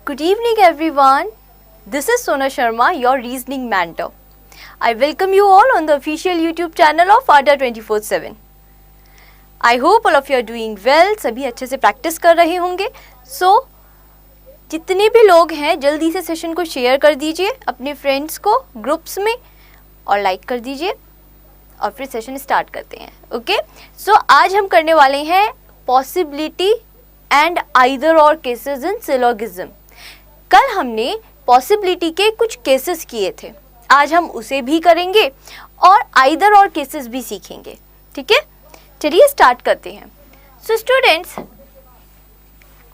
Good evening everyone. This is Sona Sharma, your reasoning mentor. I welcome you all on the official YouTube channel of ADA 24/7. I hope all of you are doing well. सभी अच्छे से practice कर रहे होंगे. So, जितने भी लोग हैं जल्दी से सेशन को शेयर कर दीजिए अपने फ्रेंड्स को ग्रुप्स में और लाइक कर दीजिए और फिर सेशन स्टार्ट करते हैं. ओके, सो आज हम करने वाले हैं possibility and either or cases in syllogism. कल हमने पॉसिबिलिटी के कुछ केसेस किए थे, आज हम उसे भी करेंगे और आइदर और केसेस भी सीखेंगे. ठीक है, चलिए स्टार्ट करते हैं. सो स्टूडेंट्स,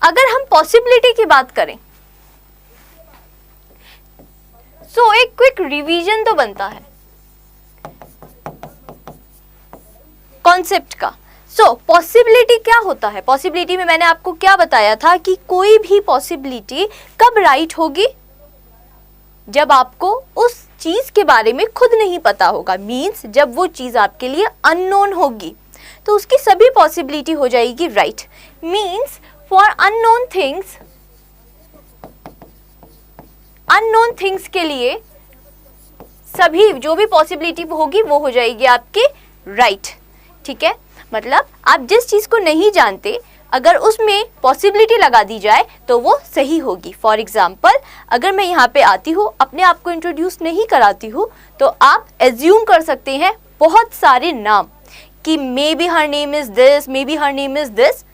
अगर हम पॉसिबिलिटी की बात करें सो एक क्विक रिवीजन तो बनता है कॉन्सेप्ट का. सो पॉसिबिलिटी क्या होता है? पॉसिबिलिटी में मैंने आपको क्या बताया था कि कोई भी पॉसिबिलिटी कब राइट होगी? जब आपको उस चीज के बारे में खुद नहीं पता होगा, मींस जब वो चीज आपके लिए अननोन होगी तो उसकी सभी पॉसिबिलिटी हो जाएगी right. Means for unknown things के लिए सभी जो भी पॉसिबिलिटी होगी वो हो जाएगी आपकी राइट. ठीक है, मतलब आप जिस चीज को नहीं जानते अगर उसमें पॉसिबिलिटी लगा दी जाए तो वो सही होगी. फॉर एग्जाम्पल, अगर मैं यहाँ पे आती हूँ, अपने आप को इंट्रोड्यूस नहीं कराती हूँ, तो आप एज्यूम कर सकते हैं बहुत सारे नाम कि may be her name is this, may be her name is this.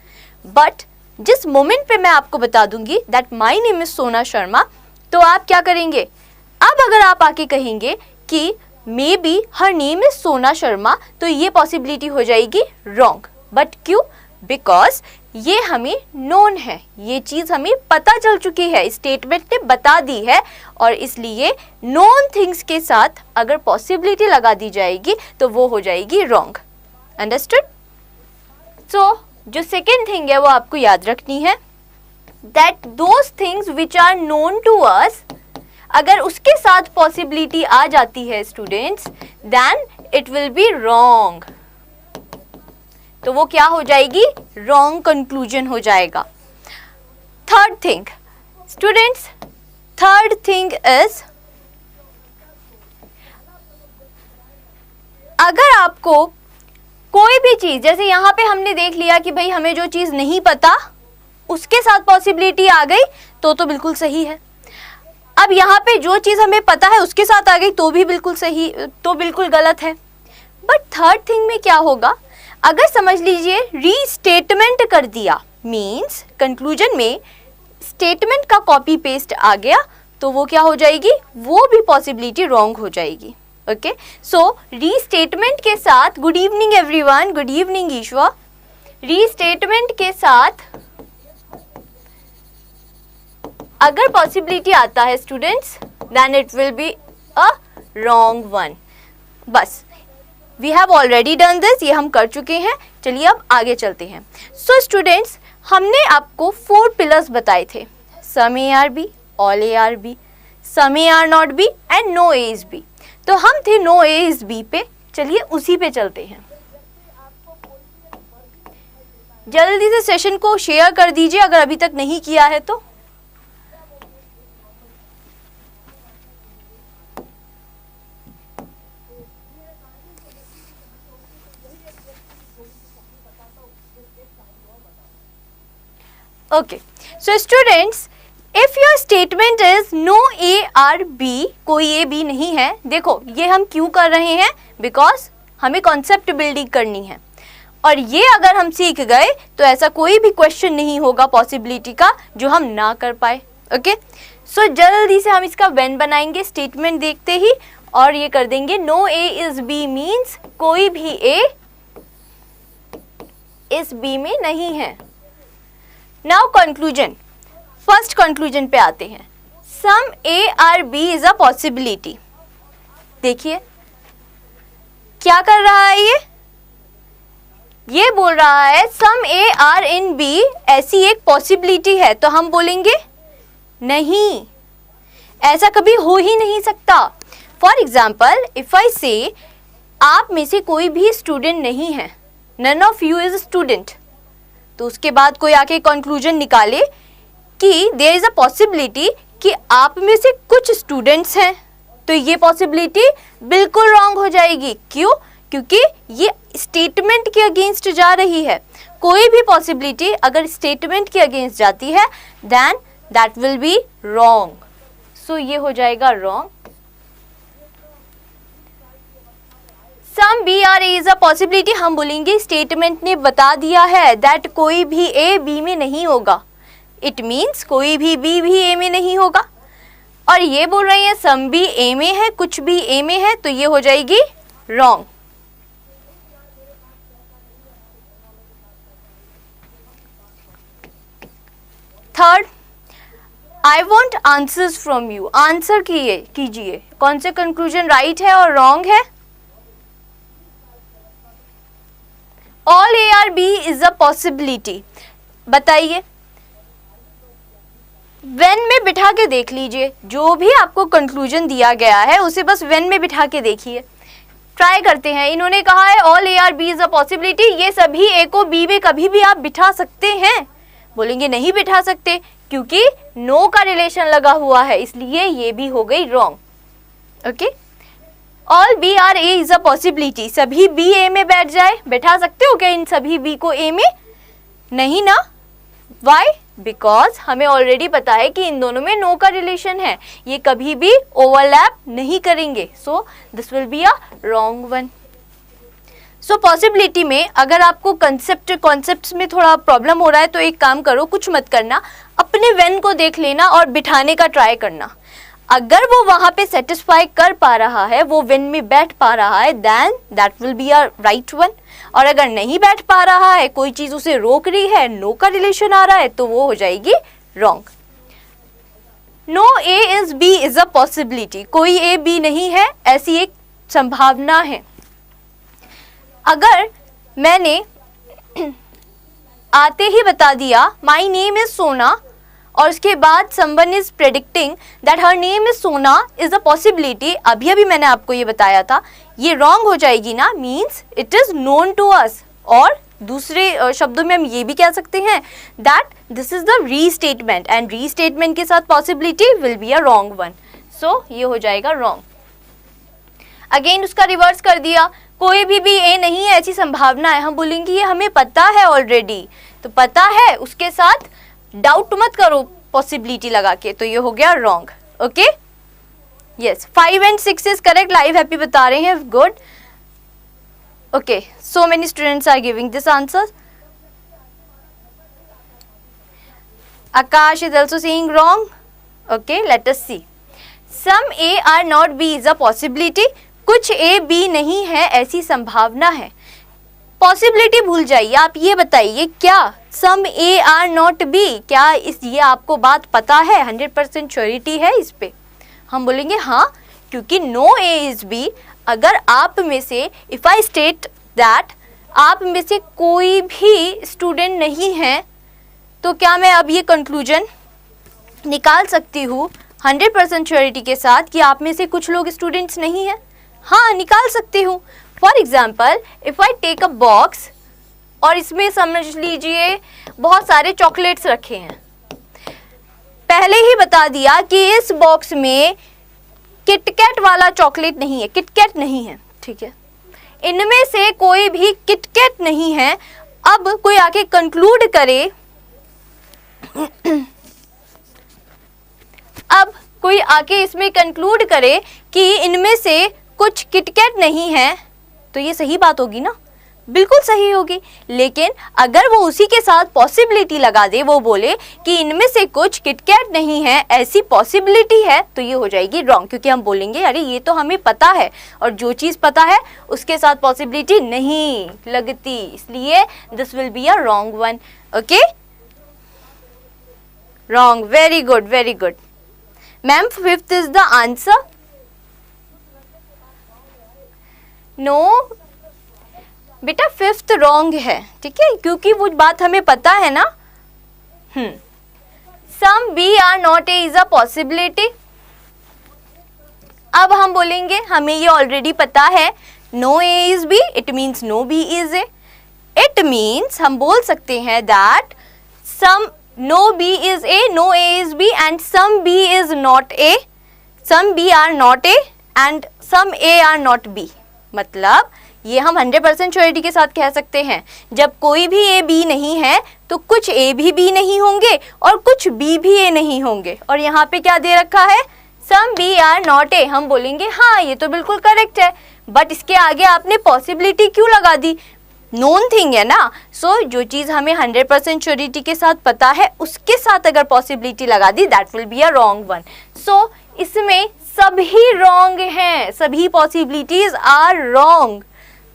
But जिस मोमेंट पे मैं आपको बता दूंगी दैट माई नेम इज सोना शर्मा, तो आप क्या करेंगे? अब अगर आप आके कहेंगे कि may be her name is सोना शर्मा, तो ये पॉसिबिलिटी हो जाएगी रॉन्ग. बट क्यों? बिकॉज ये हमें नोन है, ये चीज हमें पता चल चुकी है, स्टेटमेंट ने बता दी है, और इसलिए नोन थिंग्स के साथ अगर पॉसिबिलिटी लगा दी जाएगी तो वो हो जाएगी रॉन्ग. अंडरस्टूड? सो जो सेकेंड थिंग है वो आपको याद रखनी है, that those things which are known to us, अगर उसके साथ पॉसिबिलिटी आ जाती है students, then it will be wrong. तो वो क्या हो जाएगी? रॉन्ग कंक्लूजन हो जाएगा. Third thing students, third thing is, अगर आपको कोई भी चीज, जैसे यहाँ पे हमने देख लिया कि भाई हमें जो चीज नहीं पता उसके साथ पॉसिबिलिटी आ गई तो बिल्कुल सही है. अब यहाँ पे जो चीज हमें पता है उसके साथ आ गई तो भी बिल्कुल सही, तो बिल्कुल गलत है. बट थर्ड थिंग में क्या होगा? अगर समझ लीजिए रीस्टेटमेंट कर दिया, मींस कंक्लूजन में स्टेटमेंट का कॉपी पेस्ट आ गया, तो वो क्या हो जाएगी? वो भी पॉसिबिलिटी रॉन्ग हो जाएगी. ओके, सो रीस्टेटमेंट के साथ, good evening everyone, good evening Ishwar, restatement के साथ अगर पॉसिबिलिटी आता है students, then it will be a wrong one. बस, we have already done this, ये हम कर चुके हैं. चलिए अब आगे चलते हैं. सो स्टूडेंट्स, हमने आपको 4 पिलर्स बताए थे, some A are B, all A are B, some A are not B and no A is B. तो हम थे नो ए इज बी पे, चलिए उसी पे चलते हैं. जल्दी से सेशन को शेयर कर दीजिए अगर अभी तक नहीं किया है तो. Okay, so students, if your statement is no A are B, कोई ए बी नहीं है. देखो ये हम क्यों कर रहे हैं? बिकॉज हमें कॉन्सेप्ट बिल्डिंग करनी है, और ये अगर हम सीख गए तो ऐसा कोई भी क्वेश्चन नहीं होगा पॉसिबिलिटी का जो हम ना कर पाए. ओके, सो जल्दी से हम इसका व्हेन बनाएंगे स्टेटमेंट देखते ही, और ये कर देंगे no A is B, means कोई भी ए इस बी में नहीं है. नाउ कंक्लूजन, फर्स्ट कंक्लूजन पे आते हैं. Some A are B is a possibility. देखिए क्या कर रहा है ये बोल रहा है सम ए आर इन बी ऐसी एक पॉसिबिलिटी है, तो हम बोलेंगे नहीं, ऐसा कभी हो ही नहीं सकता. फॉर एग्जाम्पल, इफ आई से आप में से कोई भी स्टूडेंट नहीं है, none of you is student, तो उसके बाद कोई आके कंक्लूजन निकाले कि देयर इज अ पॉसिबिलिटी कि आप में से कुछ स्टूडेंट्स हैं, तो ये पॉसिबिलिटी बिल्कुल रॉन्ग हो जाएगी। क्यों? क्योंकि ये स्टेटमेंट के अगेंस्ट जा रही है। कोई भी पॉसिबिलिटी अगर स्टेटमेंट के अगेंस्ट जाती है then that will be wrong. So ये हो जाएगा wrong. Some B are A is a possibility, हम बोलेंगे स्टेटमेंट ने बता दिया है दैट कोई भी ए बी में नहीं होगा। इट मीन्स कोई भी बी भी ए में नहीं होगा। और ये बोल रही है सम बी ए में है, कुछ भी ए में है, तो ये हो जाएगी wrong. Third, I want answers from you, answer कीजिए कौन से कंक्लूजन राइट है और रॉन्ग है। All A are B is a possibility, बताइए। व्हेन में बिठा के देख लीजिए, जो भी आपको कंक्लूजन दिया गया है उसे बस व्हेन में बिठा के देखिए। ट्राई करते हैं। इन्होंने कहा है all A are B is a possibility, ये सभी ए को बी में कभी भी आप बिठा सकते हैं। बोलेंगे नहीं बिठा सकते क्योंकि नो का रिलेशन लगा हुआ है, इसलिए ये भी हो गई wrong. Okay, all B are A is a possibility, सभी बी ए में बैठ जाए, बैठा सकते हो क्या इन सभी बी को ए में? नहीं ना। वाई? बिकॉज हमें ऑलरेडी पता है कि इन दोनों में नो का रिलेशन है, ये कभी भी ओवरलैप नहीं करेंगे। So this will be a wrong one. So possibility में अगर आपको कॉन्सेप्ट्स में थोड़ा प्रॉब्लम हो रहा है तो एक काम करो, कुछ मत करना, अपने वेन को देख लेना और बिठाने का ट्राई करना। अगर वो वहां पे सेटिस्फाई कर पा रहा है, वो वेन में बैठ पा रहा है, then that will be a right one. और अगर नहीं बैठ पा रहा है, कोई चीज उसे रोक रही है, नो का रिलेशन आ रहा है, तो वो हो जाएगी wrong. No A is B is a possibility, कोई ए बी नहीं है ऐसी एक संभावना है। अगर मैंने आते ही बता दिया माई नेम इज सोना और उसके बाद someone is predicting that her name is सोना इज अ पॉसिबिलिटी, अभी अभी मैंने आपको ये बताया था, ये रॉन्ग हो जाएगी ना। Means it is known to us. और दूसरे शब्दों में हम ये भी कह सकते हैं that this is the restatement and restatement के साथ possibility will be a wrong one. So ये हो जाएगा रॉन्ग। अगेन उसका रिवर्स कर दिया, कोई भी ए नहीं है ऐसी संभावना है, हम बोलेंगे ये हमें पता है ऑलरेडी, तो पता है उसके साथ डाउट मत करो पॉसिबिलिटी लगा के, तो ये हो गया wrong. Okay, yes, 5 and 6 is correct. Live happy बता रहे हैं, good. Okay, so many students are giving this answer. Akash is also saying wrong. Okay, let us see. Some A are not B is a possibility, कुछ A B नहीं है ऐसी संभावना है। Possibility भूल जाइए, आप ये बताइए क्या सम ए आर नॉट बी, क्या ये आपको बात पता है? 100% श्योरिटी है इस पे? हम बोलेंगे हाँ, क्योंकि नो ए इज बी। अगर आप में से, इफ आई स्टेट दैट आप में से कोई भी स्टूडेंट नहीं है, तो क्या मैं अब ये कंक्लूजन निकाल सकती हूँ 100% श्योरिटी के साथ कि आप में से कुछ लोग स्टूडेंट्स नहीं हैं? हाँ, निकाल सकती हूँ। For example, if I take a box और इसमें समझ लीजिए बहुत सारे चॉकलेट्स रखे हैं। पहले ही बता दिया कि इस बॉक्स में किटकैट वाला चॉकलेट नहीं है, किटकैट नहीं है, ठीक है। इनमें से कोई भी किटकैट नहीं है। अब कोई आके कंक्लूड करे अब कोई आके इसमें कंक्लूड करे कि इनमें से कुछ किटकैट नहीं है, तो ये सही बात होगी ना? बिल्कुल सही होगी। लेकिन अगर वो उसी के साथ पॉसिबिलिटी लगा दे, वो बोले कि इनमें से कुछ किटकैट नहीं है ऐसी पॉसिबिलिटी है, तो ये हो जाएगी रॉन्ग। क्योंकि हम बोलेंगे अरे ये तो हमें पता है, और जो चीज़ पता है उसके साथ पॉसिबिलिटी नहीं लगती, इसलिए this will be a wrong one. Okay, wrong. Very good, very good ma'am. 5th is the answer. No बेटा, 5th रॉन्ग है, ठीक है, क्योंकि वो बात हमें पता है ना। Some B are not A is a possibility. अब हम बोलेंगे हमें ये ऑलरेडी पता है, no A is B, it means no B is A. It means हम बोल सकते हैं that some no B is A, no A is B and some B is not A, some B are not A and some A are not B. मतलब ये हम 100% surety के साथ कह सकते हैं, जब कोई भी A B नहीं है तो कुछ A भी B नहीं होंगे और कुछ B भी A नहीं होंगे. और यहाँ पे क्या दे रखा है, some B are not A. हम बोलेंगे हाँ ये तो बिल्कुल करेक्ट है, बट इसके आगे आपने पॉसिबिलिटी क्यों लगा दी, नोन थिंग है ना. सो जो चीज़ हमें 100% श्योरिटी के साथ पता है उसके साथ अगर पॉसिबिलिटी लगा दी that will be a wrong one. So इसमें सभी रॉन्ग हैं, सभी possibilities are wrong.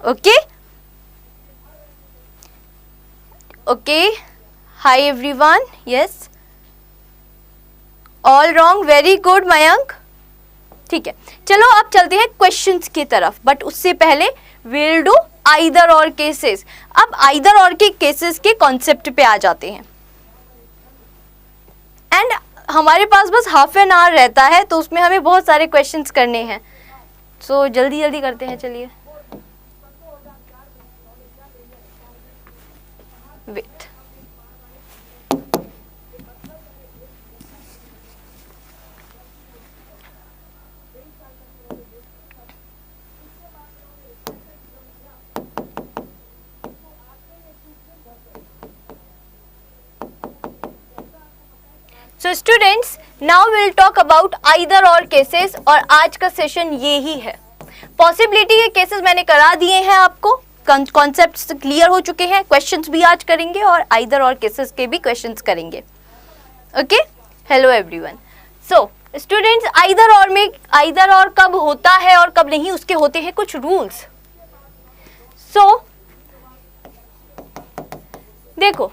Okay okay, hi everyone, yes all wrong, very good Mayank. ठीक है, चलो अब चलते हैं क्वेश्चंस की तरफ, बट उससे पहले will do either or cases. अब आइदर और के केसेस के कॉन्सेप्ट पे आ जाते हैं एंड हमारे पास बस हाफ एन आवर रहता है तो उसमें हमें बहुत सारे क्वेश्चंस करने हैं. सो जल्दी जल्दी करते हैं. चलिए wait, so students now will talk about either or cases और आज का सेशन ये ही है. पॉसिबिलिटी के केसेस मैंने करा दिए हैं आपको, कॉन्सेप्ट्स क्लियर हो चुके हैं, क्वेश्चंस भी आज करेंगे और आइदर और केसेस के भी क्वेश्चंस करेंगे. Okay, hello everyone. So students either और में आइदर और कब होता है और कब नहीं उसके होते हैं कुछ रूल्स. सो देखो,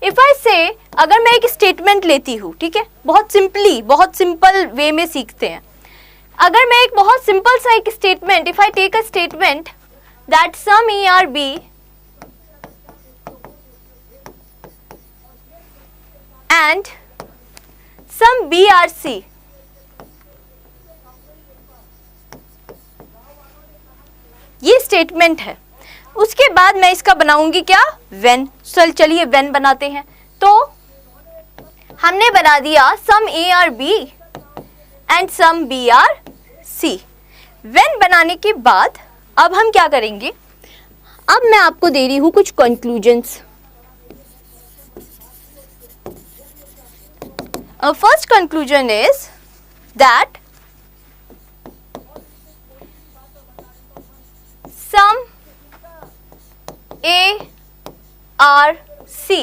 इफ आई से अगर मैं एक स्टेटमेंट लेती हूँ, ठीक है, बहुत सिंपल वे में सीखते हैं. अगर मैं एक बहुत सिंपल सा एक statement, if I take a statement that some A are B and some B are C, ये स्टेटमेंट है. उसके बाद मैं इसका बनाऊंगी क्या, व्हेन. चलिए व्हेन बनाते हैं. तो हमने बना दिया some A are B and some B are C. When बनाने के बाद अब हम क्या करेंगे, अब मैं आपको दे रही हूं कुछ conclusions. First conclusion is that some A R C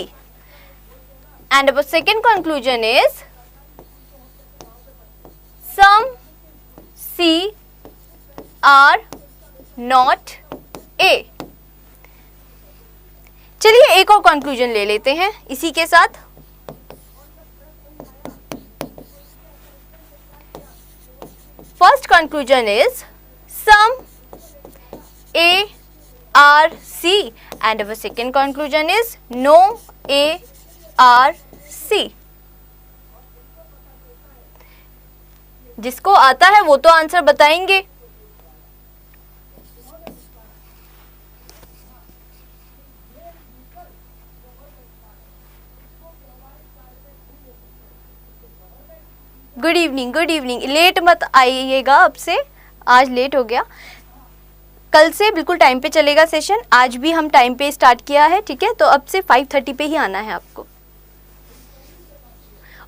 and our second conclusion is some C are not A. चलिए एक और कंक्लूजन ले लेते हैं इसी के साथ. First conclusion is some A R C and our second conclusion is no A R C. जिसको आता है वो तो आंसर बताएंगे. Good evening. लेट मत आइएगा, अब से आज लेट हो गया. कल से बिल्कुल टाइम पे चलेगा सेशन, आज भी हम टाइम पे स्टार्ट किया है, ठीक है. तो अब से 5:30 पे ही आना है आपको.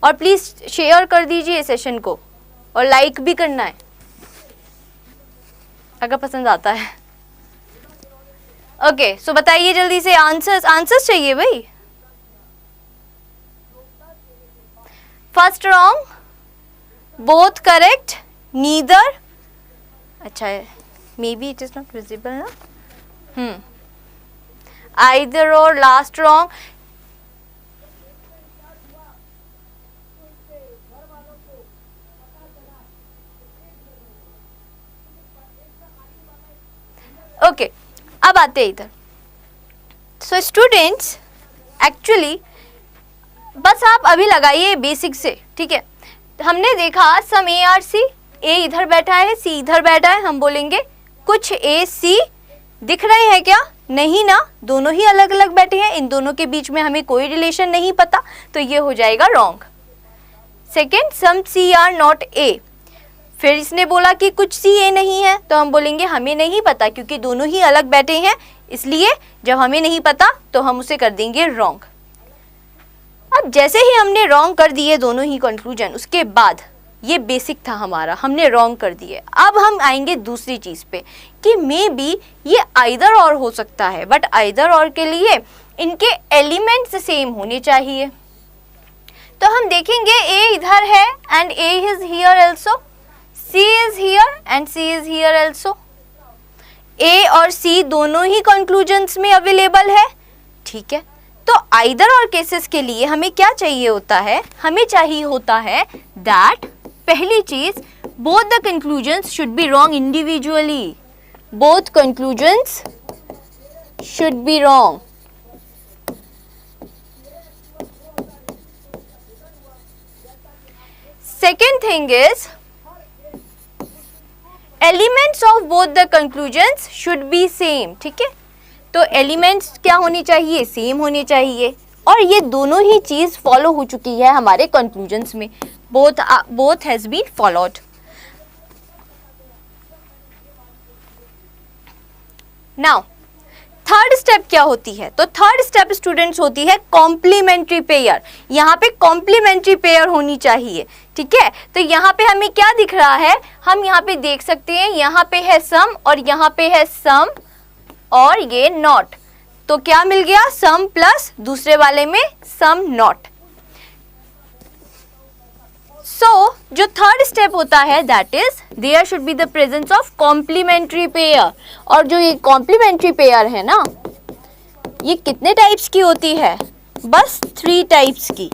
और प्लीज शेयर कर दीजिए सेशन को और लाइक भी करना है अगर पसंद आता है. ओके, सो बताइए जल्दी से आंसर्स चाहिए भाई. First wrong, both correct, neither. अच्छा है, maybe it is not visible na. Either or, last wrong. Okay, अब आते हैं इधर. So students, actually बस आप अभी लगाइए बेसिक से, ठीक है. हमने देखा सम ए आर सी, ए इधर बैठा है, सी इधर बैठा है, हम बोलेंगे कुछ ए सी दिख रहे हैं क्या, नहीं ना, दोनों ही अलग अलग बैठे हैं, इन दोनों के बीच में हमें कोई रिलेशन नहीं पता, तो ये हो जाएगा wrong. Second, some C are not A, फिर इसने बोला कि कुछ सी ए नहीं है, तो हम बोलेंगे हमें नहीं पता, क्योंकि दोनों ही अलग बैठे हैं, इसलिए जब हमें नहीं पता तो हम उसे कर देंगे रॉन्ग। अब जैसे ही हमने रॉन्ग कर दिए दोनों ही कंक्लूजन, उसके बाद ये बेसिक था हमारा, हमने रॉन्ग कर दिए। अब हम आएंगे दूसरी चीज़ पे कि मे बी ये आइदर और हो सकता है, बट आइदर और के लिए इनके एलिमेंट्स सेम होने चाहिए। तो हम देखेंगे ए इधर है and A is here also, C is here and C is here also. A और सी दोनों ही कंक्लूजन्स में अवेलेबल है, ठीक है। तो आइदर और केसेस के लिए हमें क्या चाहिए होता है, हमें चाहिए होता है दैट पहली चीज, both the conclusions should be wrong individually, both conclusions should be wrong. Second thing is elements of both the conclusions should be same, ठीक है। तो एलिमेंट्स क्या होनी चाहिए, सेम होने चाहिए, और ये दोनों ही चीज फॉलो हो चुकी है हमारे कंक्लूजन्स में, both has been followed. Now third step क्या होती है, तो थर्ड स्टेप स्टूडेंट्स होती है कॉम्प्लीमेंट्री पेयर। यहाँ पे कॉम्प्लीमेंट्री पेयर होनी चाहिए, ठीक है। तो यहाँ पे हमें क्या दिख रहा है, हम यहाँ पे देख सकते हैं, यहाँ पे है सम और यहाँ पे है सम और ये नॉट, तो क्या मिल गया, सम प्लस दूसरे वाले में सम नॉट। सो जो थर्ड स्टेप होता है that is there should be the presence of complementary pair. और जो ये कॉम्प्लीमेंट्री पेयर है ना, ये कितने टाइप्स की होती है, बस 3 टाइप्स की।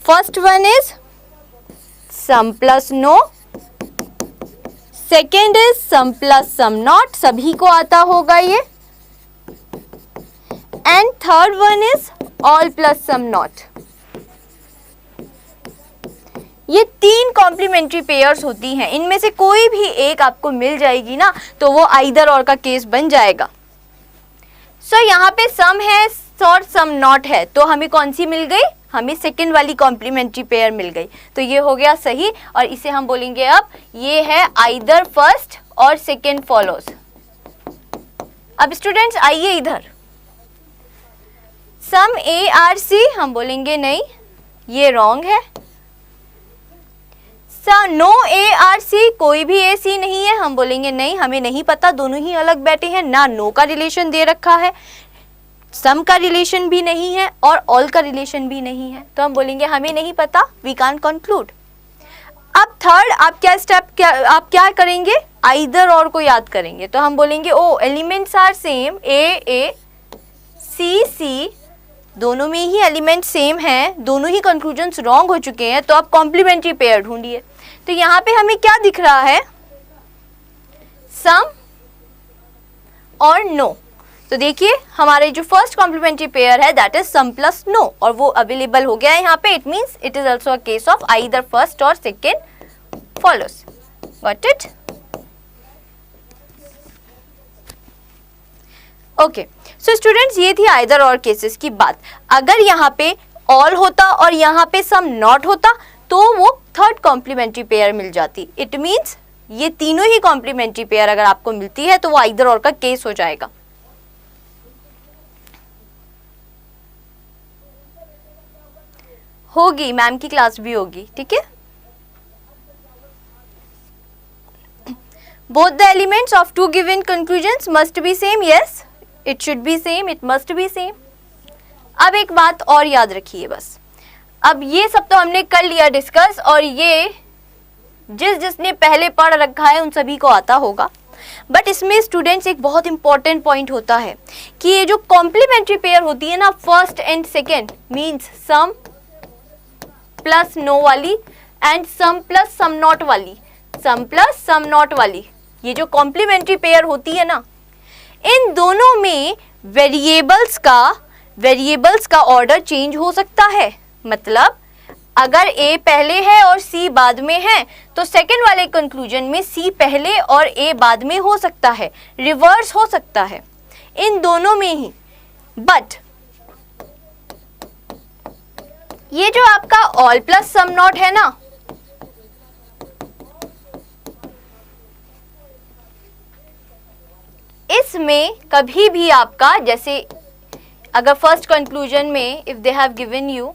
First one is some plus no, second is some plus some not, सभी को आता होगा ये, and third one is all plus some not. ये 3 कॉम्प्लीमेंट्री पेयर्स होती हैं, इनमें से कोई भी एक आपको मिल जाएगी ना, तो वो आइदर और का केस बन जाएगा। सो यहाँ पे सम है और सम नॉट है, तो हमें कौन सी मिल गई, हमें सेकेंड वाली कॉम्प्लीमेंट्री पेयर मिल गई, तो ये हो गया सही, और इसे हम बोलेंगे अब ये है either first or second follows. अब स्टूडेंट्स आइए इधर, सम ए आर सी, हम बोलेंगे नहीं, ये रॉन्ग है। नो ए आर सी, कोई भी ए सी नहीं है, हम बोलेंगे नहीं, हमें नहीं पता, दोनों ही अलग बैठे हैं, ना नो का रिलेशन दे रखा है, सम का रिलेशन भी नहीं है और ऑल का रिलेशन भी नहीं है, तो हम बोलेंगे हमें नहीं पता, वी कांट कंक्लूड। अब थर्ड आप क्या करेंगे, आइदर और को याद करेंगे, तो हम बोलेंगे ओ एलिमेंट्स आर सेम, ए सी सी, दोनों में ही एलिमेंट सेम हैं, दोनों ही कंक्लूजन्स रॉन्ग हो चुके हैं, तो आप कॉम्प्लीमेंट्री पेयर ढूंढिए। तो यहाँ पे हमें क्या दिख रहा है, सम और नो, तो देखिए हमारे जो फर्स्ट कॉम्प्लीमेंट्री पेयर है that is some plus no, और वो अवेलेबल हो गया है यहाँ पे, it means it is also a case of either first or second follows. Got it? Okay, so students ये थी आइदर और केसेस की बात। अगर यहाँ पे ऑल होता और यहाँ पे सम नॉट होता तो वो थर्ड कॉम्प्लीमेंट्री पेयर मिल जाती। इट मीन्स ये तीनों ही कॉम्प्लीमेंट्री पेयर अगर आपको मिलती है तो वो आइदर और का केस हो जाएगा। होगी, मैम की क्लास भी होगी, ठीक है। Both the elements of two given conclusions must be same, yes it should be same, it must be same. अब एक बात और याद रखिए बस, अब ये सब तो हमने कर लिया डिस्कस, और ये जिसने पहले पढ़ रखा है उन सभी को आता होगा, बट इसमें स्टूडेंट्स एक बहुत इंपॉर्टेंट पॉइंट होता है कि ये जो कॉम्प्लीमेंट्री पेयर होती है ना, first and second, means some plus no वाली and some plus some not वाली, सम प्लस सम नॉट वाली, ये जो कॉम्प्लीमेंट्री पेयर होती है ना, इन दोनों में वेरिएबल्स का ऑर्डर चेंज हो सकता है। मतलब अगर ए पहले है और सी बाद में है तो सेकंड वाले कंक्लूजन में सी पहले और ए बाद में हो सकता है, रिवर्स हो सकता है, इन दोनों में ही। बट ये जो आपका ऑल प्लस सम नॉट है ना, इसमें कभी भी आपका, जैसे अगर फर्स्ट कंक्लूजन में if they have given you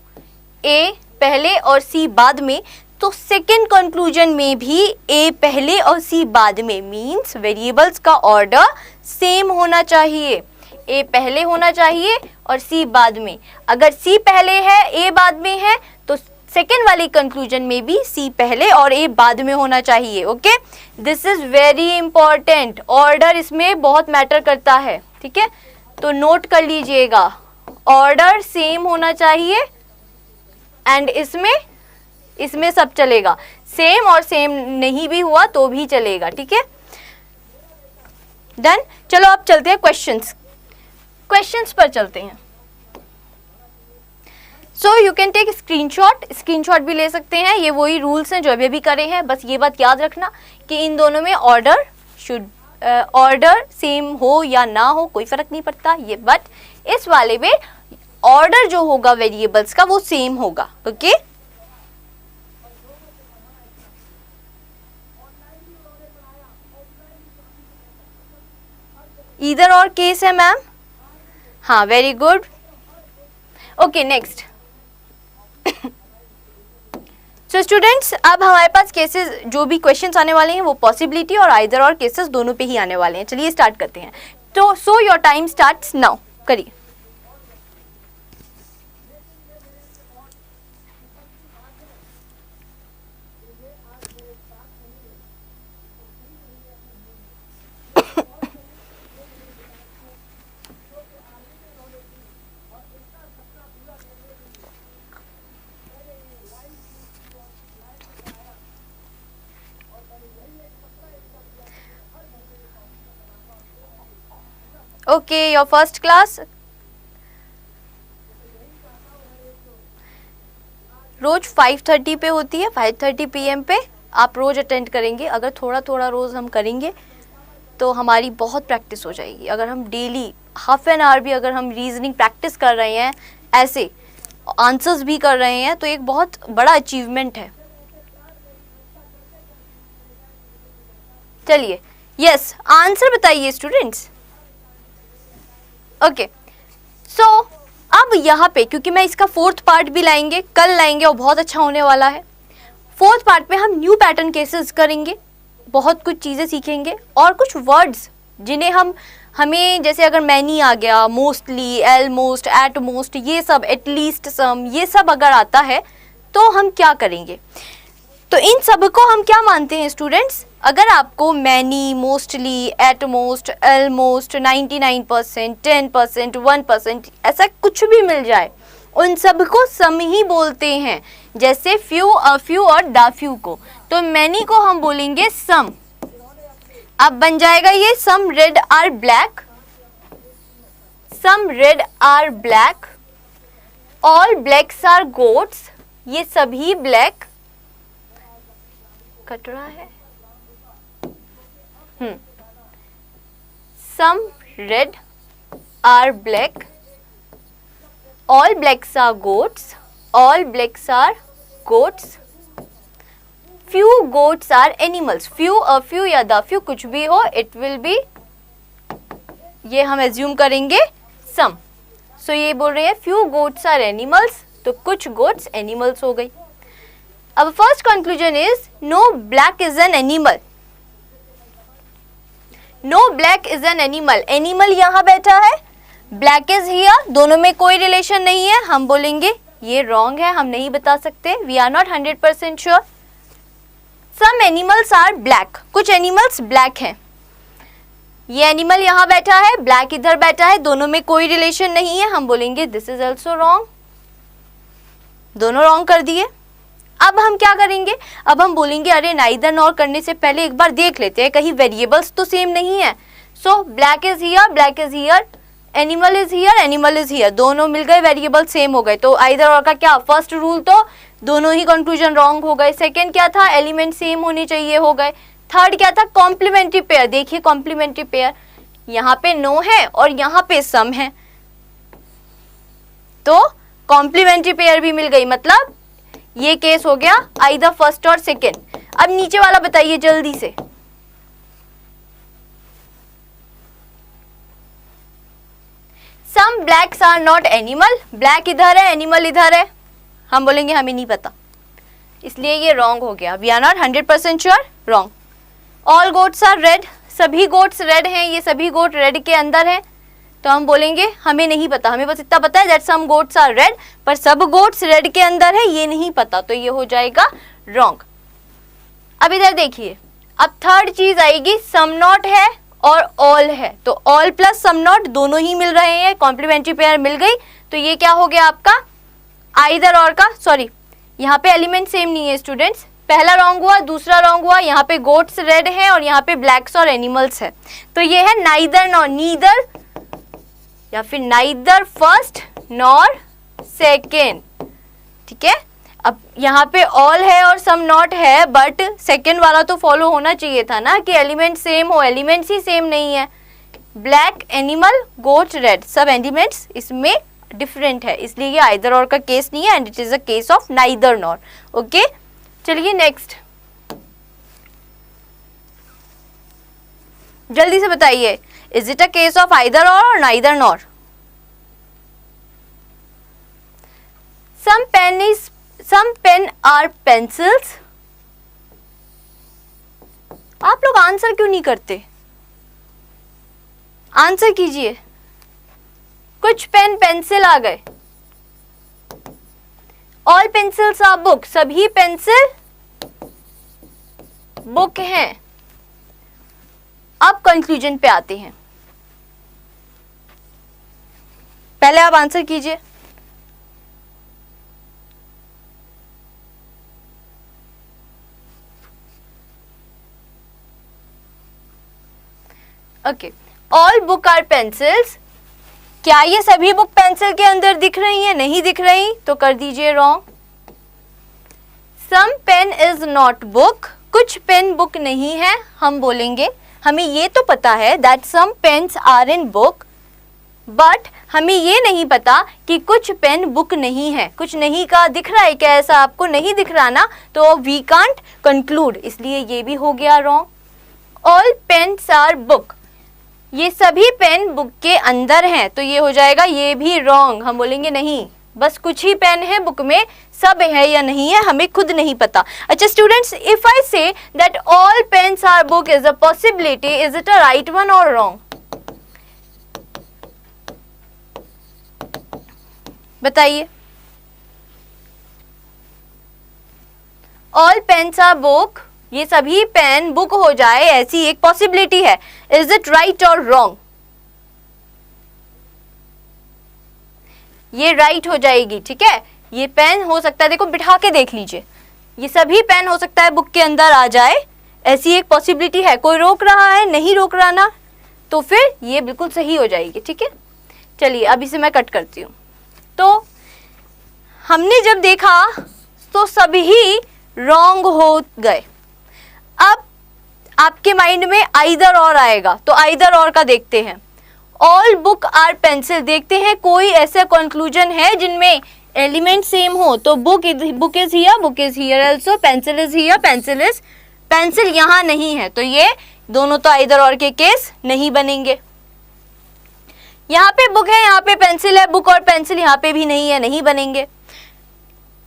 A पहले और सी बाद में, तो सेकंड कंक्लूजन में भी ए पहले और सी बाद में, मींस वेरिएबल्स का ऑर्डर सेम होना चाहिए, ए पहले होना चाहिए और सी बाद में। अगर सी पहले है ए बाद में है तो सेकेंड वाली कंक्लूजन में भी सी पहले और ए बाद में होना चाहिए। Okay, this is very important, order इसमें बहुत मैटर करता है, ठीक है, तो नोट कर लीजिएगा, ऑर्डर सेम होना चाहिए एंड इसमें सब चलेगा, सेम और सेम नहीं भी हुआ तो भी चलेगा, ठीक है, डन। चलो अब चलते हैं क्वेश्चंस पर चलते हैं। So you can take screenshot भी ले सकते हैं, ये वही रूल्स हैं जो अभी करे हैं, बस ये बात याद रखना कि इन दोनों में ऑर्डर सेम हो या ना हो कोई फर्क नहीं पड़ता ये, बट इस वाले में ऑर्डर जो होगा वेरिएबल्स का वो सेम होगा। ओके, ईदर और केस है मैम, हाँ वेरी गुड। Okay next. सो स्टूडेंट्स, अब हमारे पास केसेस जो भी क्वेश्चंस आने वाले हैं वो पॉसिबिलिटी और आइदर और केसेस दोनों पे ही आने वाले हैं। चलिए स्टार्ट करते हैं, तो so your time starts now, करिए। ओके, योर फर्स्ट क्लास रोज 5:30 पे होती है, 5:30 PM पे आप रोज अटेंड करेंगे। अगर थोड़ा थोड़ा रोज हम करेंगे तो हमारी बहुत प्रैक्टिस हो जाएगी। अगर हम डेली हाफ एन आवर भी अगर हम रीजनिंग प्रैक्टिस कर रहे हैं, ऐसे आंसर्स भी कर रहे हैं, तो एक बहुत बड़ा अचीवमेंट है। चलिए, यस आंसर बताइए स्टूडेंट्स। ओके, सो अब यहाँ पे क्योंकि मैं इसका फोर्थ पार्ट भी लाएंगे, कल लाएंगे और बहुत अच्छा होने वाला है। फोर्थ पार्ट में हम न्यू पैटर्न केसेस करेंगे, बहुत कुछ चीज़ें सीखेंगे और कुछ वर्ड्स जिन्हें हमें जैसे अगर मैनी आ गया, मोस्टली, एलमोस्ट, एटमोस्ट, ये सब, एटलीस्ट, सम, ये सब अगर आता है तो हम क्या करेंगे। तो इन सब को हम क्या मानते हैं स्टूडेंट्स, अगर आपको मैनी, मोस्टली, एटमोस्ट, एलमोस्ट, 99%, 10%, 1% ऐसा कुछ भी मिल जाए, उन सब को सम ही बोलते हैं। जैसे फ्यू, अ फ्यू और द फ्यू को, तो मैनी को हम बोलेंगे सम। अब बन जाएगा ये some red are black, some red are black, all blacks are goats, ये सभी ब्लैक, कट रहा है, some red are black, all blacks are goats, all blacks are goats, few goats are animals, few, a few या the few कुछ भी हो, it will be, ये हम assume करेंगे some। so ये बोल रहे हैं few goats are animals, तो कुछ goats animals हो गई। अब first conclusion is no black is an animal, no black is an animal, animal यहाँ बैठा है, ब्लैक इज हियर, दोनों में कोई रिलेशन नहीं है, हम बोलेंगे ये रॉन्ग है, हम नहीं बता सकते, we are not 100% sure. Some animals are black, कुछ एनिमल्स ब्लैक हैं, ये एनिमल यहाँ बैठा है, ब्लैक इधर बैठा है, दोनों में कोई रिलेशन नहीं है, हम बोलेंगे दिस इज ऑल्सो रॉन्ग, दोनों रॉन्ग कर दिए। अब हम क्या करेंगे, अब हम बोलेंगे अरे नाइदर नॉर करने से पहले एक बार देख लेते हैं कहीं वेरिएबल्स तो सेम नहीं है। So black is here, black is here, animal is here, animal is here, दोनों मिल गए, वेरिएबल सेम हो गए, तो आइदर और का क्या फर्स्ट रूल, तो दोनों ही कंक्लूजन रॉन्ग हो गए। सेकंड क्या था, एलिमेंट सेम होने चाहिए, हो गए। थर्ड क्या था, कॉम्प्लीमेंट्री पेयर। देखिए कॉम्प्लीमेंट्री पेयर, यहाँ पे नो है और यहाँ पे सम है, तो कॉम्प्लीमेंट्री पेयर भी मिल गई, मतलब ये केस हो गया आइदर फर्स्ट और सेकंड। अब नीचे वाला बताइए जल्दी से। Some blacks are not animal, black इधर है, एनिमल इधर है, हम बोलेंगे हमें नहीं पता, इसलिए ये रॉन्ग हो गया। We are not 100% sure, wrong. All goats are red, सभी गोट्स रेड हैं, ये सभी गोट रेड के अंदर हैं, तो हम बोलेंगे हमें नहीं पता, हमें बस इतना पता है that some goats are red, पर सब गोट्स रेड के अंदर है ये नहीं पता, तो ये हो जाएगा रॉन्ग। अब इधर देखिए, अब थर्ड चीज आएगी, सम नॉट है और ऑल है, तो ऑल प्लस सम नॉट दोनों ही मिल रहे हैं, कॉम्प्लीमेंट्री पेयर मिल गई, तो ये क्या हो गया आपका आइदर और का, सॉरी यहाँ पे एलिमेंट सेम नहीं है स्टूडेंट्स, पहला रॉन्ग हुआ, दूसरा रॉन्ग हुआ, यहाँ पे गोट्स रेड है और यहाँ पे ब्लैक्स और एनिमल्स है, तो ये है नाइदर नॉर, नीदर या फिर नाइदर फर्स्ट नॉर सेकेंड, ठीक है। अब यहाँ पे ऑल है और सम नॉट है, बट सेकेंड वाला तो फॉलो होना चाहिए था ना कि एलिमेंट सेम हो, एलिमेंट्स ही सेम नहीं है, ब्लैक एनिमल गोट रेड, सब एलिमेंट्स इसमें डिफरेंट है, इसलिए ये आइदर और का केस नहीं है, and it is a case of neither nor. Okay, चलिए नेक्स्ट, जल्दी से बताइए, is it a case of either or neither nor? some pen are pencils। आप लोग आंसर क्यों नहीं करते, आंसर कीजिए। कुछ पेन पेंसिल आ गए, ऑल पेंसिल्स आर बुक, सभी पेंसिल बुक हैं। अब कंक्लूजन पे आते हैं, पहले आप आंसर कीजिए। Okay, all book are pencils, क्या ये सभी बुक पेंसिल के अंदर दिख रही हैं? नहीं दिख रही, तो कर दीजिए wrong. Some pen is not book, कुछ पेन बुक नहीं है, हम बोलेंगे हमें ये तो पता है that some pens are in book, but हमें ये नहीं पता कि कुछ पेन बुक नहीं है। कुछ नहीं का दिख रहा है क्या, ऐसा आपको नहीं दिख रहा ना, तो वी कांट कंक्लूड, इसलिए ये भी हो गया wrong. All pens are book, ये सभी पेन बुक के अंदर हैं, तो ये हो जाएगा ये भी रॉन्ग, हम बोलेंगे नहीं, बस कुछ ही पेन है बुक में, सब है या नहीं है हमें खुद नहीं पता। अच्छा students, if I say that all pens are book is a possibility, is it a right one or wrong? बताइए। ऑल पेन्स आर बुक, ये सभी पेन बुक हो जाए, ऐसी एक पॉसिबिलिटी है, इज इट राइट और रॉन्ग? ये राइट हो जाएगी, ठीक है। ये पेन हो सकता है, देखो बिठा के देख लीजिए, ये सभी पेन हो सकता है बुक के अंदर आ जाए, ऐसी एक पॉसिबिलिटी है। कोई रोक रहा है? नहीं रोक रहा ना, तो फिर ये बिल्कुल सही हो जाएगी, ठीक है। चलिए अब इसे मैं कट करती हूँ। तो हमने जब देखा तो सभी रॉन्ग हो गए। अब आपके माइंड में आइदर और आएगा, तो आइदर और का देखते हैं। ऑल बुक आर पेंसिल, देखते हैं कोई ऐसा कंक्लूजन है जिनमें एलिमेंट सेम हो, तो book is here also, pencil is here, pencil यहाँ नहीं है, तो ये दोनों तो आइदर और के केस नहीं बनेंगे। यहाँ पे बुक है, यहाँ पे पेंसिल है, बुक और पेंसिल यहाँ पे भी नहीं है, नहीं बनेंगे।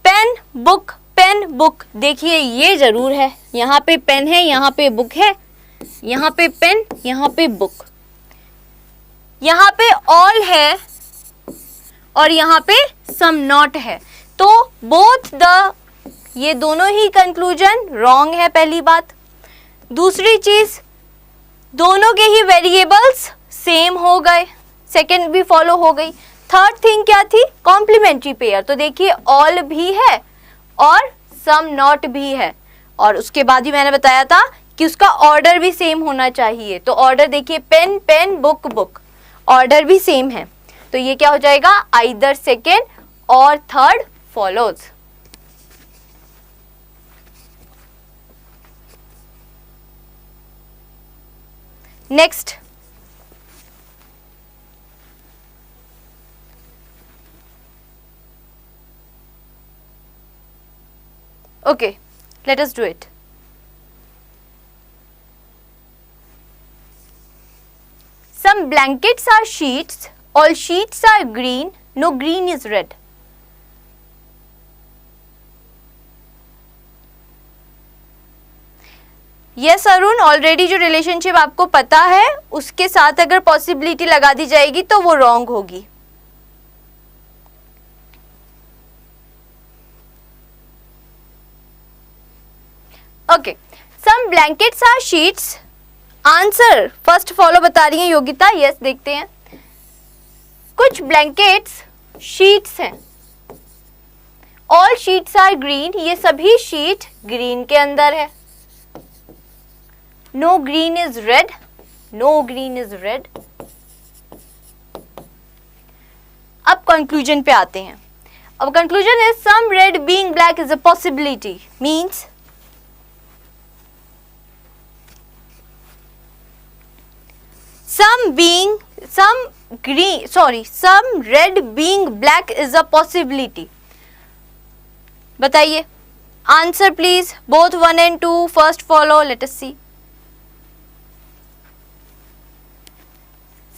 पेन बुक, देखिए ये जरूर है, यहाँ पे पेन है, यहाँ पे बुक है, यहाँ पे पेन, यहाँ पे बुक, यहाँ पे ऑल है और यहाँ पे सम नॉट है, तो बोथ द, ये दोनों ही कंक्लूजन रॉन्ग है, पहली बात। दूसरी चीज, दोनों के ही वेरिएबल्स सेम हो गए, सेकंड भी फॉलो हो गई। थर्ड थिंग क्या थी? कॉम्प्लीमेंट्री पेयर, तो देखिए ऑल भी है और सम नॉट भी है, और उसके बाद ही मैंने बताया था कि उसका ऑर्डर भी सेम होना चाहिए, तो ऑर्डर देखिए पेन बुक बुक, ऑर्डर भी सेम है, तो ये क्या हो जाएगा? आइदर सेकेंड और third follows. Next, okay, let us do it. Some blankets are sheets, all sheets are green, no green is red. Yes Arun, already जो रिलेशनशिप आपको पता है उसके साथ अगर पॉसिबिलिटी लगा दी जाएगी तो वो रॉन्ग होगी. Okay, some blankets are sheets. Answer first follow बता रही है योगिता. यस, देखते हैं. कुछ ब्लैंकेट्स शीट्स हैं. ऑल शीट्स आर ग्रीन, ये सभी शीट ग्रीन के अंदर है. No green is red, no green is red. अब कंक्लूजन पे आते हैं. अब conclusion is some red being black is a possibility. मीन्स some red being black is a possibility. बताइए answer please, both 1 and 2 first follow. Let us see.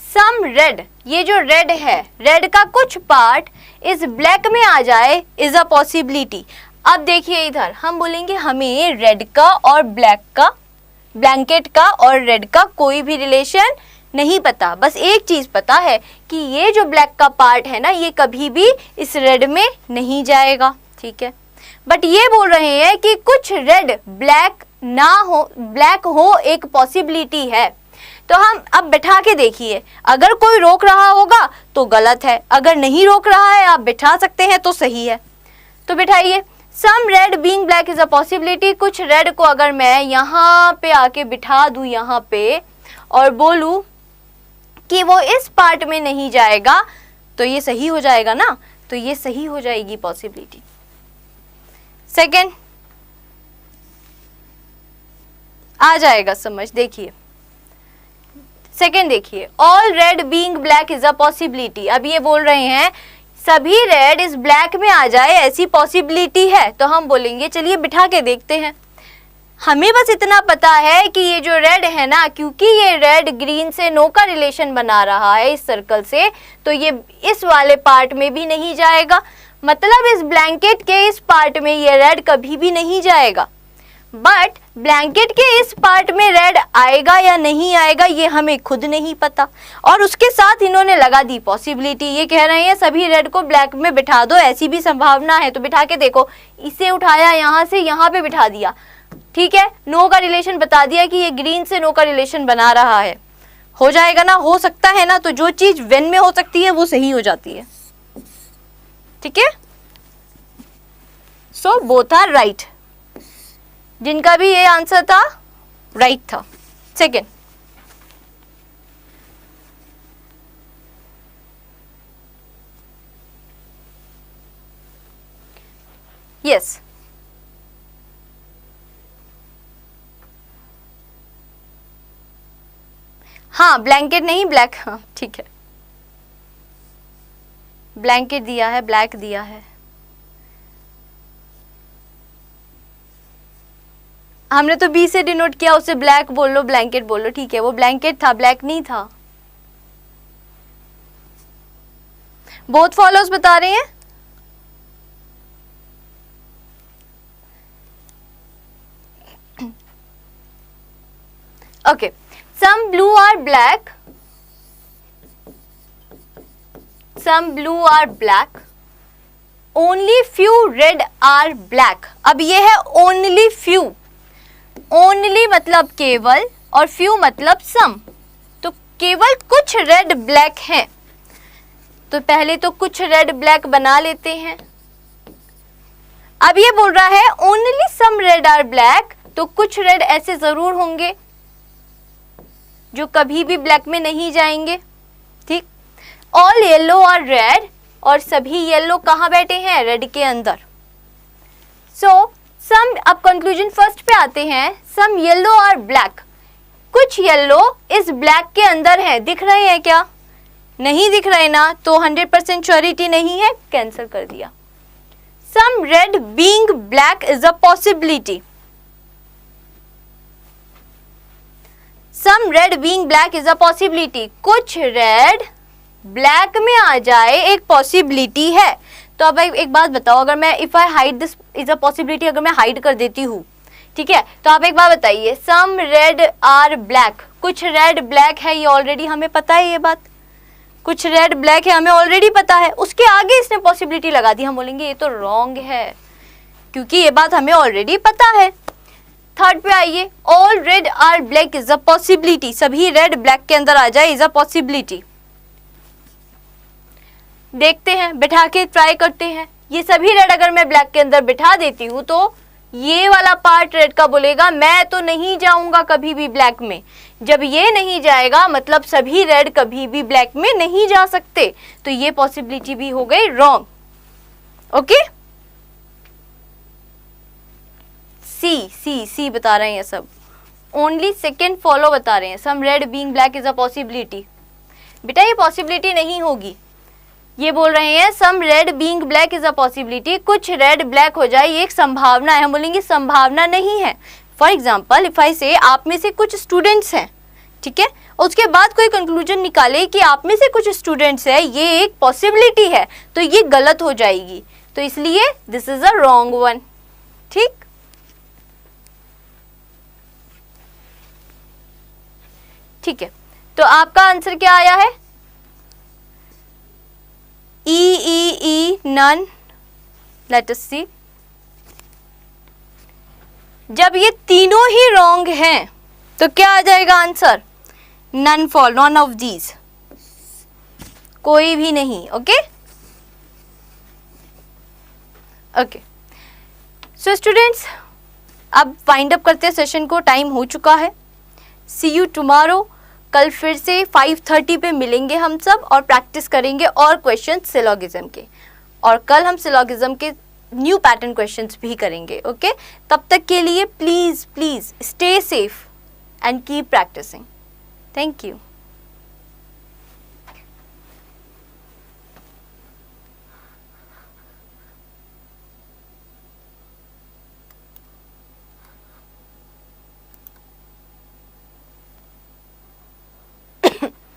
Some red, ये जो red है, रेड का कुछ पार्ट इस ब्लैक में आ जाए इज अ पॉसिबिलिटी. अब देखिए इधर हम बोलेंगे हमें रेड का और ब्लैक का, ब्लैंकेट का और रेड का कोई भी रिलेशन नहीं पता. बस एक चीज पता है कि ये जो ब्लैक का पार्ट है ना, ये कभी भी इस रेड में नहीं जाएगा. ठीक है, बट ये बोल रहे हैं कि कुछ रेड ब्लैक ना हो, ब्लैक हो एक पॉसिबिलिटी है. तो हम अब बिठा के देखिए, अगर कोई रोक रहा होगा तो गलत है, अगर नहीं रोक रहा है आप बिठा सकते हैं तो सही है. तो बिठाइए. Some red being black is a possibility. कुछ रेड को अगर मैं यहाँ पे आके बिठा दूं यहाँ पे और बोलूं कि वो इस पार्ट में नहीं जाएगा तो ये सही हो जाएगा ना. तो ये सही हो जाएगी पॉसिबिलिटी. सेकेंड आ जाएगा समझ. देखिए सेकेंड, देखिए all red being black is a possibility. अब ये बोल रहे हैं सभी रेड इस ब्लैक में आ जाए ऐसी पॉसिबिलिटी है. तो हम बोलेंगे चलिए बिठा के देखते हैं. हमें बस इतना पता है कि ये जो रेड है ना, क्योंकि ये रेड ग्रीन से नो का रिलेशन बना रहा है इस सर्कल से, तो ये इस वाले पार्ट में भी नहीं जाएगा. मतलब इस ब्लैंकेट के इस पार्ट में ये रेड कभी भी नहीं जाएगा. बट ब्लैंकेट के इस पार्ट में रेड आएगा या नहीं आएगा ये हमें खुद नहीं पता. और उसके साथ इन्होंने लगा दी पॉसिबिलिटी. ये कह रहे हैं सभी रेड को ब्लैक में बिठा दो, ऐसी भी संभावना है. तो बिठा के देखो. इसे उठाया यहाँ से यहाँ पे बिठा दिया. ठीक है, नो का रिलेशन बता दिया कि ये ग्रीन से नो का रिलेशन बना रहा है. हो जाएगा ना, हो सकता है ना. तो जो चीज वेन में हो सकती है वो सही हो जाती है. ठीक है, सो बोथ आर राइट. जिनका भी ये आंसर था राइट था. Second, yes. हाँ, ब्लैंकेट नहीं ब्लैक. हाँ ठीक है, ब्लैंकेट दिया है, ब्लैक दिया है. हमने तो बी से डिनोट किया, उसे ब्लैक बोल लो, ब्लैंकेट बोल लो. ठीक है, वो ब्लैंकेट था, ब्लैक नहीं था. बोथ फॉलोज बता रहे हैं. Okay, some blue are black, some blue are black, only few red are black. अब ये है only few. only मतलब केवल और few मतलब some. तो केवल कुछ रेड ब्लैक हैं. तो पहले तो कुछ रेड ब्लैक बना लेते हैं. अब ये बोल रहा है only some red are black, तो कुछ रेड ऐसे जरूर होंगे जो कभी भी ब्लैक में नहीं जाएंगे. ठीक, ऑल येलो और रेड, और सभी येलो कहाँ बैठे हैं? रेड के अंदर. सो सम, अब कंक्लूजन फर्स्ट पे आते हैं. सम येलो और ब्लैक, कुछ येलो इस ब्लैक के अंदर है, दिख रहे हैं क्या? नहीं दिख रहे ना, तो 100% श्योरिटी नहीं है, कैंसिल कर दिया। Some red being black is a possibility. Some red being black is a possibility, कुछ रेड ब्लैक में आ जाए एक पॉसिबिलिटी है। तो अब एक बात बताओ, अगर मैं if I hide this is a possibility, अगर मैं हाइड कर देती हूँ, ठीक है, तो आप एक बात बताइए, सम रेड आर ब्लैक, कुछ रेड ब्लैक है, ये ऑलरेडी हमें पता है, ये बात कुछ रेड ब्लैक है हमें ऑलरेडी पता है, उसके आगे इसने पॉसिबिलिटी लगा दी, हम बोलेंगे ये तो रॉन्ग है, क्योंकि ये बात हमें ऑलरेडी पता है। थर्ड पे आइए, all red are black is a possibility, सभी रेड ब्लैक के अंदर आ जाए इज अ पॉसिबिलिटी। देखते हैं, बैठा के ट्राई करते हैं, ये सभी रेड अगर मैं ब्लैक के अंदर बिठा देती हूँ तो ये वाला पार्ट रेड का बोलेगा मैं तो नहीं जाऊंगा कभी भी ब्लैक में। जब ये नहीं जाएगा मतलब सभी रेड कभी भी ब्लैक में नहीं जा सकते, तो ये पॉसिबिलिटी भी हो गई रॉन्ग। ओके, सी बता रहे हैं सब, ओनली सेकेंड फॉलो बता रहे हैं, some red being black is a possibility. बेटा ये पॉसिबिलिटी नहीं होगी, ये बोल रहे हैं some red being black is a possibility, कुछ रेड ब्लैक हो जाए ये एक संभावना है, हम बोलेंगे संभावना नहीं है। फॉर एग्जाम्पल इफ आई से आप में से कुछ स्टूडेंट्स हैं, ठीक है, उसके बाद कोई कंक्लूजन निकाले कि आप में से कुछ स्टूडेंट्स है, ये एक पॉसिबिलिटी है, तो ये गलत हो जाएगी, तो इसलिए this is a wrong one. ठीक, ठीक है, तो आपका आंसर क्या आया है? E none. लेट अस सी, जब ये तीनों ही रॉन्ग हैं तो क्या आ जाएगा answer? None follow, none of these, कोई भी नहीं। ओके ओके, सो स्टूडेंट्स अब वाइंड अप करते हैं सेशन को, टाइम हो चुका है। सी यू टुमारो, कल फिर से 5:30 पे मिलेंगे हम सब और प्रैक्टिस करेंगे और क्वेश्चन सिलोगिज्म के, और कल हम सिलोगिज्म के न्यू पैटर्न क्वेश्चंस भी करेंगे। ओके, तब तक के लिए please stay safe and keep practising. Thank you.